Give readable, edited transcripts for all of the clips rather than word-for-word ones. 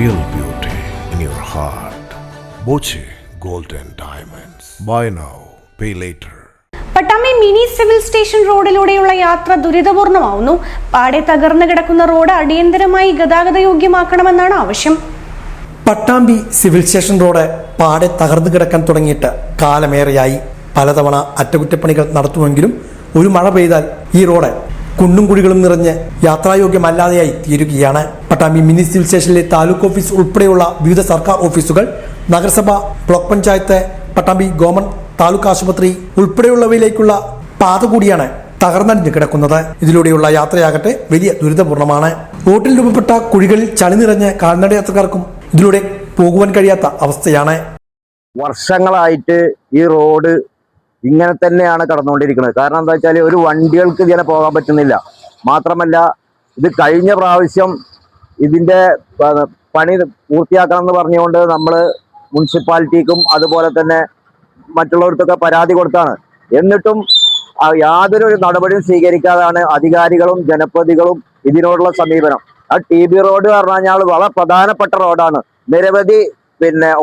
real beauty in your heart. Boche Golden Diamonds. Buy now, pay later. Pattambi mini civil station റോഡിലൂടെയുള്ള യാത്ര ദുരിതപൂർണമാവുന്നു. പാടെ തകർന്നു കിടക്കുന്ന റോഡ് അടിയന്തരമായി ഗതാഗതയോഗ്യമാക്കണമെന്നാണ് ആവശ്യം. പട്ടാമ്പി സിവിൽ സ്റ്റേഷൻ റോഡ് പാടെ തകർന്നു കിടക്കാൻ തുടങ്ങിയിട്ട് കാലമേറെയായി. പലതവണ അറ്റകുറ്റപ്പണികൾ നടത്തുമെങ്കിലും ഒരു മഴ പെയ്താൽ ഈ റോഡ് കുണ്ടും കുഴികളും നിറഞ്ഞ് യാത്രായോഗ്യമല്ലാതെയായി തീരുകയാണ്. പട്ടാമ്പി മിനി സിവിൽ സ്റ്റേഷനിലെ താലൂക്ക് ഓഫീസ് ഉൾപ്പെടെയുള്ള വിവിധ സർക്കാർ ഓഫീസുകൾ, നഗരസഭ, ബ്ലോക്ക് പഞ്ചായത്ത്, പട്ടാമ്പി ഗവൺമെന്റ് താലൂക്ക് ആശുപത്രി ഉൾപ്പെടെയുള്ളവയിലേക്കുള്ള പാത കൂടിയാണ് തകർന്നടിഞ്ഞു കിടക്കുന്നത്. ഇതിലൂടെയുള്ള യാത്രയാകട്ടെ വലിയ ദുരിതപൂർണമാണ്. റോട്ടിൽ രൂപപ്പെട്ട കുഴികളിൽ ചളി നിറഞ്ഞ് കാൽനട യാത്രക്കാർക്കും ഇതിലൂടെ പോകുവാൻ കഴിയാത്ത അവസ്ഥയാണ്. വർഷങ്ങളായിട്ട് ഈ റോഡ് ഇങ്ങനെ തന്നെയാണ് കടന്നുകൊണ്ടിരിക്കുന്നത്. കാരണം എന്താ വെച്ചാൽ ഒരു വണ്ടികൾക്ക് ഇതിനെ പോകാൻ പറ്റുന്നില്ല. മാത്രമല്ല ഇത് കഴിഞ്ഞ പ്രാവശ്യം ഇതിൻ്റെ പണി പൂർത്തിയാക്കണം എന്ന് പറഞ്ഞുകൊണ്ട് നമ്മൾ മുനിസിപ്പാലിറ്റിക്കും അതുപോലെ തന്നെ മറ്റുള്ളവർക്കൊക്കെ പരാതി കൊടുത്താണ്. എന്നിട്ടും യാതൊരു നടപടിയും സ്വീകരിക്കാതാണ് അധികാരികളും ജനപ്രതിനിധികളും ഇതിനോടുള്ള സമീപനം. ആ TB റോഡ് പറഞ്ഞു കഴിഞ്ഞാൽ വളരെ പ്രധാനപ്പെട്ട റോഡാണ്. നിരവധി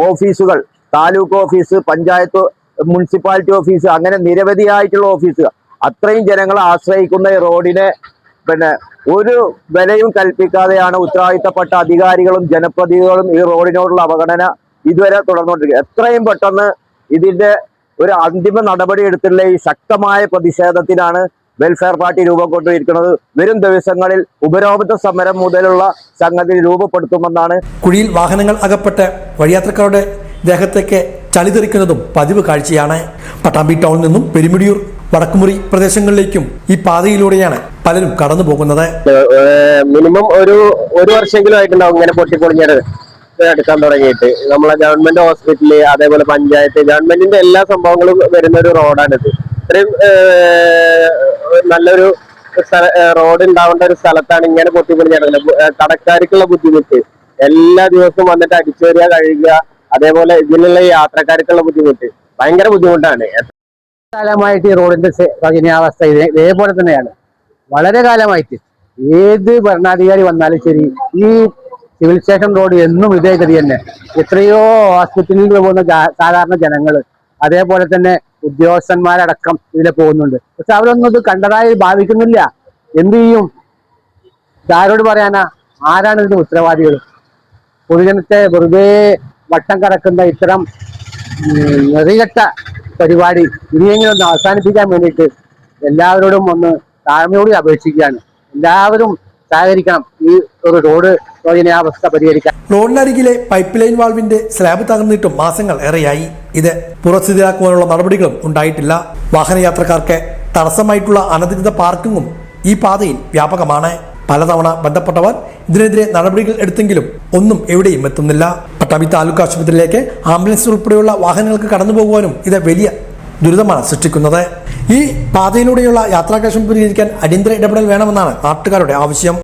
ഓഫീസുകൾ, taluk office, panchayat, municipality office, അങ്ങനെ നിരവധിയായിട്ടുള്ള ഓഫീസുകൾ, അത്രയും ജനങ്ങളെ ആശ്രയിക്കുന്ന ഈ റോഡിനെ ഒരു വിലയും കൽപ്പിക്കാതെയാണ് ഉത്തരവാദിത്തപ്പെട്ട അധികാരികളും ജനപ്രതിനിധികളും ഈ റോഡിനോടുള്ള അവഗണന ഇതുവരെ തുടർന്നുകൊണ്ടിരിക്കുക. എത്രയും പെട്ടെന്ന് ഇതിന്റെ ഒരു അന്തിമ നടപടി എടുത്തുള്ള ഈ ശക്തമായ പ്രതിഷേധത്തിനാണ് വെൽഫെയർ പാർട്ടി രൂപം കൊണ്ടിരിക്കുന്നത്. വരും ദിവസങ്ങളിൽ ഉപരോധ സമരം മുതലുള്ള സംഗതി രൂപപ്പെടുത്തുമെന്നാണ്. കുഴിയിൽ വാഹനങ്ങൾ അകപ്പെട്ട് വഴിയാത്രക്കാരുടെ ദേഹത്തേക്ക് ചളി തെറിക്കുന്നതും പതിവ് കാഴ്ചയാണ്. പട്ടാമ്പി ടൗണിൽ നിന്നും പെരുമിടിയൂർ, വടക്കുമുറി പ്രദേശങ്ങളിലേക്കും ഈ പാതയിലൂടെയാണ് പലരും കടന്നു പോകുന്നത്. മിനിമം ഒരു വർഷമെങ്കിലും ആയിട്ടുണ്ടാവും ഇങ്ങനെ പൊട്ടിപ്പൊളിഞ്ഞത് എടുക്കാൻ തുടങ്ങിയിട്ട്. നമ്മളെ ഗവൺമെന്റ് ഹോസ്പിറ്റല്, അതേപോലെ പഞ്ചായത്ത്, ഗവൺമെന്റിന്റെ എല്ലാ സംഭവങ്ങളും വരുന്ന ഒരു റോഡാണിത്. ഇത്രയും നല്ലൊരു റോഡ് ഉണ്ടാവേണ്ട ഒരു സ്ഥലത്താണ് ഇങ്ങനെ പൊട്ടിപ്പൊളിഞ്ഞത്. കടക്കാർക്കുള്ള ബുദ്ധിമുട്ട്, എല്ലാ ദിവസവും വന്നിട്ട് അടിച്ചുവരിക, കഴുകുക, അതേപോലെ ഇതിലുള്ള യാത്രക്കാർക്കുള്ള ബുദ്ധിമുട്ട് ഭയങ്കര ബുദ്ധിമുട്ടാണ്. കാലമായിട്ട് ഈ റോഡിന്റെ ശോചനീയാവസ്ഥ ഇതേപോലെ തന്നെയാണ്. വളരെ കാലമായിട്ട് ഏത് ഭരണാധികാരി വന്നാലും ശരി, ഈ സിവിൽ സ്റ്റേഷൻ റോഡ് എന്നും ഇതേ ഗതി തന്നെ. എത്രയോ ഹോസ്പിറ്റലിൽ പോകുന്ന സാധാരണ ജനങ്ങൾ, അതേപോലെ തന്നെ ഉദ്യോഗസ്ഥന്മാരടക്കം ഇതിലെ പോകുന്നുണ്ട്. പക്ഷെ അവരൊന്നും ഇത് കണ്ടതായി ഭാവിക്കുന്നില്ല. എന്ത് ചെയ്യും? ആരോട് പറയാനാ? ആരാണ് ഇതിന് ഉത്തരവാദികൾ? പൊതുജനത്തെ വെറുതെ വട്ടം കറക്കുന്ന ഇത്തരം നെറികെട്ട പരിപാടി ഇനിയെങ്കിലും ഒന്ന് അവസാനിപ്പിക്കാൻ വേണ്ടിയിട്ട് എല്ലാവരോടും ഒന്ന് താഴ്മയോട് അപേക്ഷിക്കുകയാണ്. എല്ലാവരും സഹകരിക്കണം ഈ ഒരു റോഡ് ശോചനീയാവസ്ഥ പരിഹരിക്കാൻ. റോഡിനരികിലെ പൈപ്പ് ലൈൻ വാൾവിന്റെ സ്ലാബ് തകർന്നിട്ടും മാസങ്ങൾ ഏറെയായി. ഇത് പുറസ്ഥിതിയാക്കുവാനുള്ള നടപടികളും ഉണ്ടായിട്ടില്ല. വാഹനയാത്രക്കാർക്ക് തടസ്സമായിട്ടുള്ള അനധികൃത പാർക്കിങ്ങും ഈ പാതയിൽ വ്യാപകമാണ്. പലതവണ ബന്ധപ്പെട്ടവർ ഇതിനെതിരെ നടപടികൾ എടുത്തെങ്കിലും ഒന്നും എവിടെയും എത്തുന്നില്ല. പട്ടാമ്പി താലൂക്ക് ആശുപത്രിയിലേക്ക് ആംബുലൻസ് ഉൾപ്പെടെയുള്ള വാഹനങ്ങൾക്ക് കടന്നു പോകുവാനും ഇത് വലിയ ദുരിതമാണ് സൃഷ്ടിക്കുന്നത്. ഈ പാതയിലൂടെയുള്ള യാത്രാക്ലേശം പരിഹരിക്കാൻ അടിയന്തര ഇടപെടൽ വേണമെന്നാണ് നാട്ടുകാരുടെ ആവശ്യം.